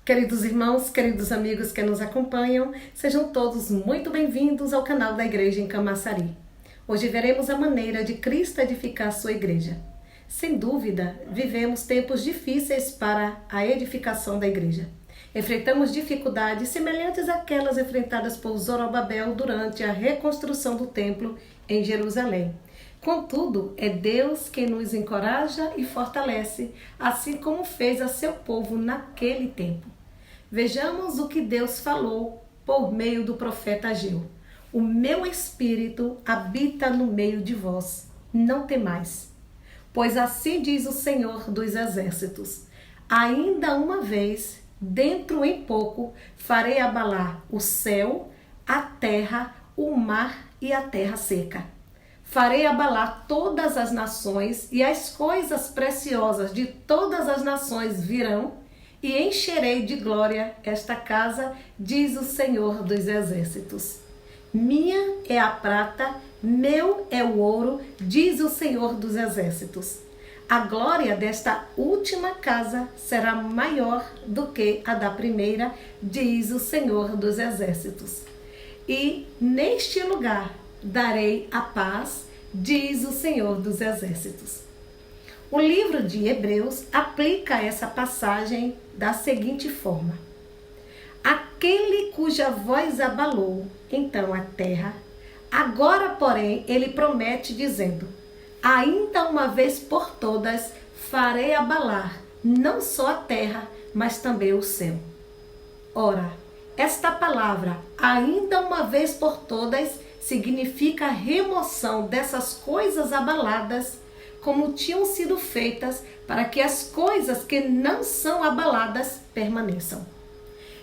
Queridos irmãos, queridos amigos que nos acompanham, sejam todos muito bem-vindos ao canal da Igreja em Camaçari. Hoje veremos a maneira de Cristo edificar a sua igreja. Sem dúvida, vivemos tempos difíceis para a edificação da igreja. Enfrentamos dificuldades semelhantes àquelas enfrentadas por Zorobabel durante a reconstrução do templo em Jerusalém. Contudo, é Deus quem nos encoraja e fortalece, assim como fez a seu povo naquele tempo. Vejamos o que Deus falou por meio do profeta Ageu. O meu espírito habita no meio de vós, não temais. Pois assim diz o Senhor dos Exércitos: ainda uma vez, dentro em pouco, farei abalar o céu, a terra, o mar e a terra seca. Farei abalar todas as nações, e as coisas preciosas de todas as nações virão, e encherei de glória esta casa, diz o Senhor dos Exércitos. Minha é a prata, meu é o ouro, diz o Senhor dos Exércitos. A glória desta última casa será maior do que a da primeira, diz o Senhor dos Exércitos. E neste lugar darei a paz, diz o Senhor dos Exércitos. O livro de Hebreus aplica essa passagem da seguinte forma: aquele cuja voz abalou então a terra, agora, porém, ele promete dizendo: ainda uma vez por todas farei abalar não só a terra, mas também o céu. Ora, esta palavra, ainda uma vez por todas, significa a remoção dessas coisas abaladas, como tinham sido feitas, para que as coisas que não são abaladas permaneçam.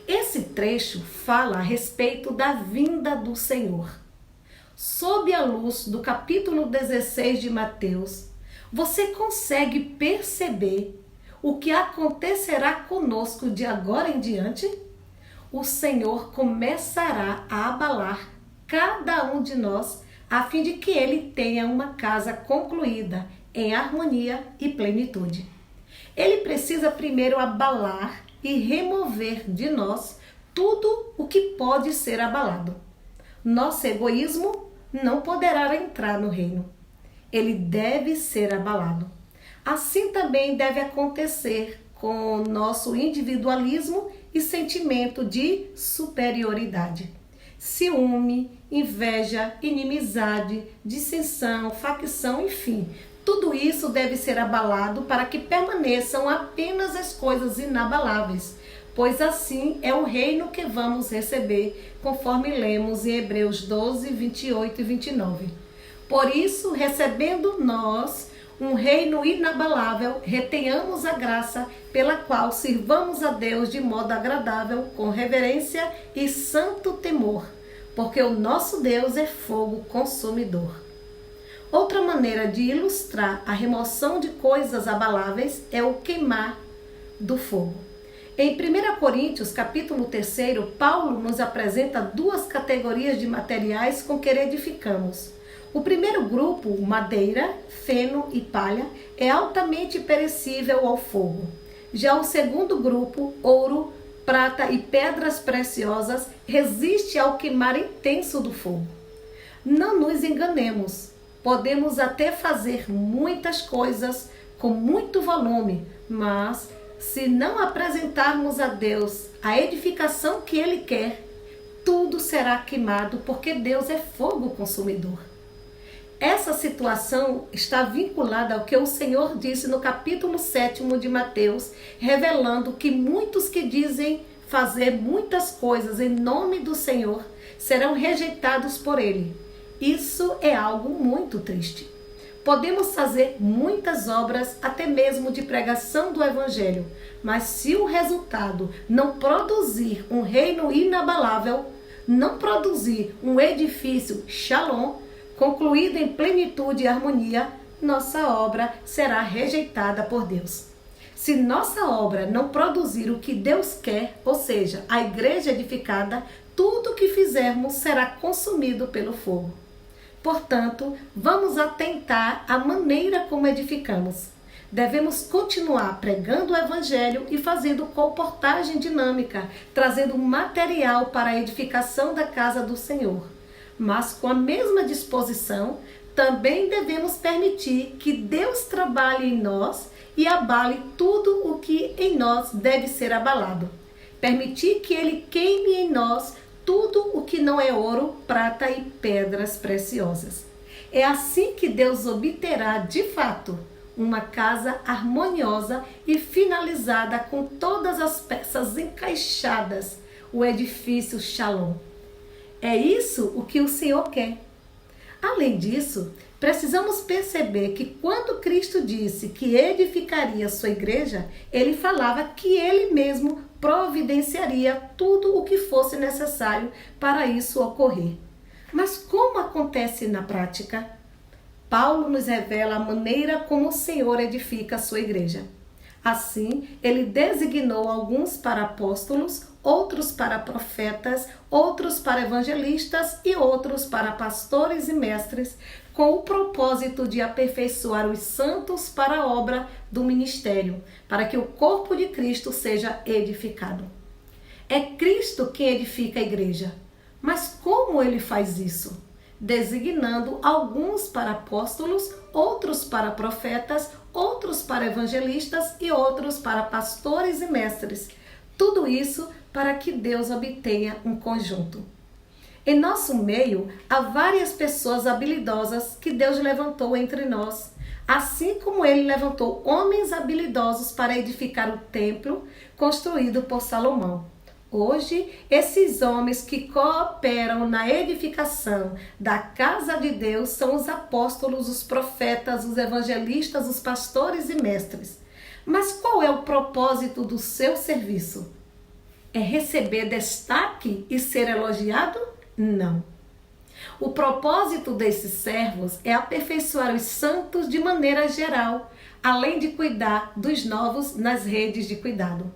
Esse trecho fala a respeito da vinda do Senhor. Sob a luz do capítulo 16 de Mateus, você consegue perceber o que acontecerá conosco de agora em diante? O Senhor começará a abalar cada um de nós, a fim de que ele tenha uma casa concluída em harmonia e plenitude. Ele precisa primeiro abalar e remover de nós tudo o que pode ser abalado. Nosso egoísmo não poderá entrar no reino. Ele deve ser abalado. Assim também deve acontecer com nosso individualismo e sentimento de superioridade. Ciúme, inveja, inimizade, dissensão, facção, enfim, tudo isso deve ser abalado para que permaneçam apenas as coisas inabaláveis, pois assim é o reino que vamos receber, conforme lemos em Hebreus 12, 28 e 29. Por isso, recebendo nós um reino inabalável, retenhamos a graça pela qual sirvamos a Deus de modo agradável, com reverência e santo temor, porque o nosso Deus é fogo consumidor. Outra maneira de ilustrar a remoção de coisas abaláveis é o queimar do fogo. Em 1 Coríntios, capítulo 3, Paulo nos apresenta duas categorias de materiais com que edificamos. O primeiro grupo, madeira, feno e palha, é altamente perecível ao fogo. Já o segundo grupo, ouro, prata e pedras preciosas, resiste ao queimar intenso do fogo. Não nos enganemos, podemos até fazer muitas coisas com muito volume, mas se não apresentarmos a Deus a edificação que Ele quer, tudo será queimado, porque Deus é fogo consumidor. Essa situação está vinculada ao que o Senhor disse no capítulo 7 de Mateus, revelando que muitos que dizem fazer muitas coisas em nome do Senhor serão rejeitados por Ele. Isso é algo muito triste. Podemos fazer muitas obras, até mesmo de pregação do Evangelho, mas se o resultado não produzir um reino inabalável, não produzir um edifício shalom, concluído em plenitude e harmonia, nossa obra será rejeitada por Deus. Se nossa obra não produzir o que Deus quer, ou seja, a igreja edificada, tudo o que fizermos será consumido pelo fogo. Portanto, vamos atentar à maneira como edificamos. Devemos continuar pregando o Evangelho e fazendo comportagem dinâmica, trazendo material para a edificação da casa do Senhor. Mas com a mesma disposição, também devemos permitir que Deus trabalhe em nós e abale tudo o que em nós deve ser abalado. Permitir que Ele queime em nós tudo o que não é ouro, prata e pedras preciosas. É assim que Deus obterá, de fato, uma casa harmoniosa e finalizada com todas as peças encaixadas, o edifício Shalom. É isso o que o Senhor quer. Além disso, precisamos perceber que quando Cristo disse que edificaria sua igreja, ele falava que ele mesmo providenciaria tudo o que fosse necessário para isso ocorrer. Mas como acontece na prática? Paulo nos revela a maneira como o Senhor edifica a sua igreja. Assim, ele designou alguns para apóstolos, outros para profetas, outros para evangelistas e outros para pastores e mestres, com o propósito de aperfeiçoar os santos para a obra do ministério, para que o corpo de Cristo seja edificado. É Cristo quem edifica a igreja. Mas como ele faz isso? Designando alguns para apóstolos, outros para profetas, outros para evangelistas e outros para pastores e mestres. Tudo isso para que Deus obtenha um conjunto. Em nosso meio, há várias pessoas habilidosas que Deus levantou entre nós, assim como ele levantou homens habilidosos para edificar o templo construído por Salomão. Hoje, esses homens que cooperam na edificação da casa de Deus são os apóstolos, os profetas, os evangelistas, os pastores e mestres. Mas qual é o propósito do seu serviço? É receber destaque e ser elogiado? Não. O propósito desses servos é aperfeiçoar os santos de maneira geral, além de cuidar dos novos nas redes de cuidado.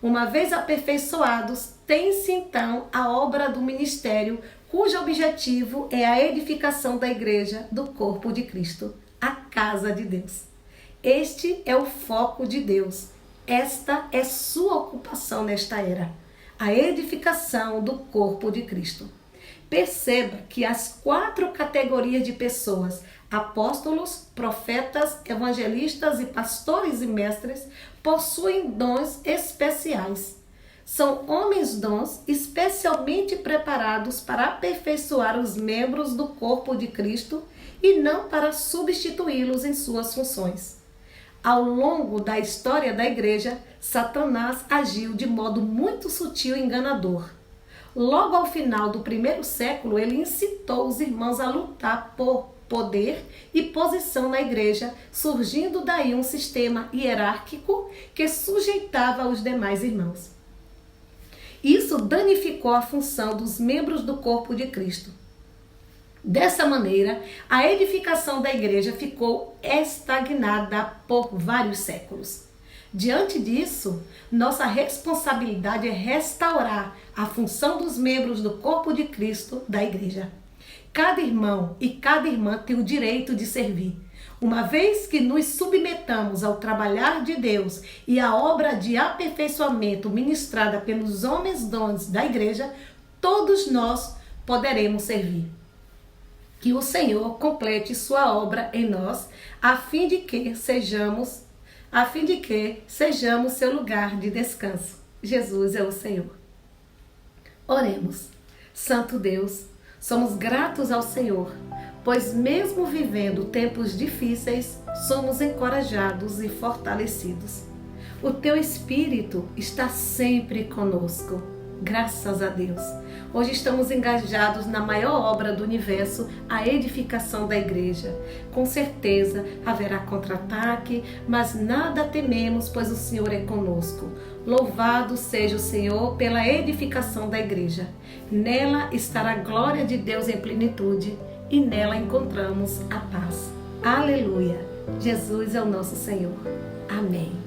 Uma vez aperfeiçoados, tem-se então a obra do ministério, cujo objetivo é a edificação da igreja, do corpo de Cristo, a casa de Deus. Este é o foco de Deus. Esta é sua ocupação nesta era, a edificação do corpo de Cristo. Perceba que as 4 categorias de pessoas, apóstolos, profetas, evangelistas e pastores e mestres, possuem dons especiais. São homens dons especialmente preparados para aperfeiçoar os membros do corpo de Cristo e não para substituí-los em suas funções. Ao longo da história da igreja, Satanás agiu de modo muito sutil e enganador. Logo ao final do 1º século, ele incitou os irmãos a lutar por poder e posição na igreja, surgindo daí um sistema hierárquico que sujeitava os demais irmãos. Isso danificou a função dos membros do corpo de Cristo. Dessa maneira, a edificação da igreja ficou estagnada por vários séculos. Diante disso, nossa responsabilidade é restaurar a função dos membros do corpo de Cristo da igreja. Cada irmão e cada irmã tem o direito de servir. Uma vez que nos submetamos ao trabalhar de Deus e à obra de aperfeiçoamento ministrada pelos homens dons da igreja, todos nós poderemos servir. Que o Senhor complete sua obra em nós, a fim de que sejamos seu lugar de descanso. Jesus é o Senhor. Oremos. Santo Deus, somos gratos ao Senhor, pois mesmo vivendo tempos difíceis, somos encorajados e fortalecidos. O Teu Espírito está sempre conosco. Graças a Deus. Hoje estamos engajados na maior obra do universo, a edificação da igreja. Com certeza haverá contra-ataque, mas nada tememos, pois o Senhor é conosco. Louvado seja o Senhor pela edificação da igreja. Nela estará a glória de Deus em plenitude e nela encontramos a paz. Aleluia! Jesus é o nosso Senhor. Amém.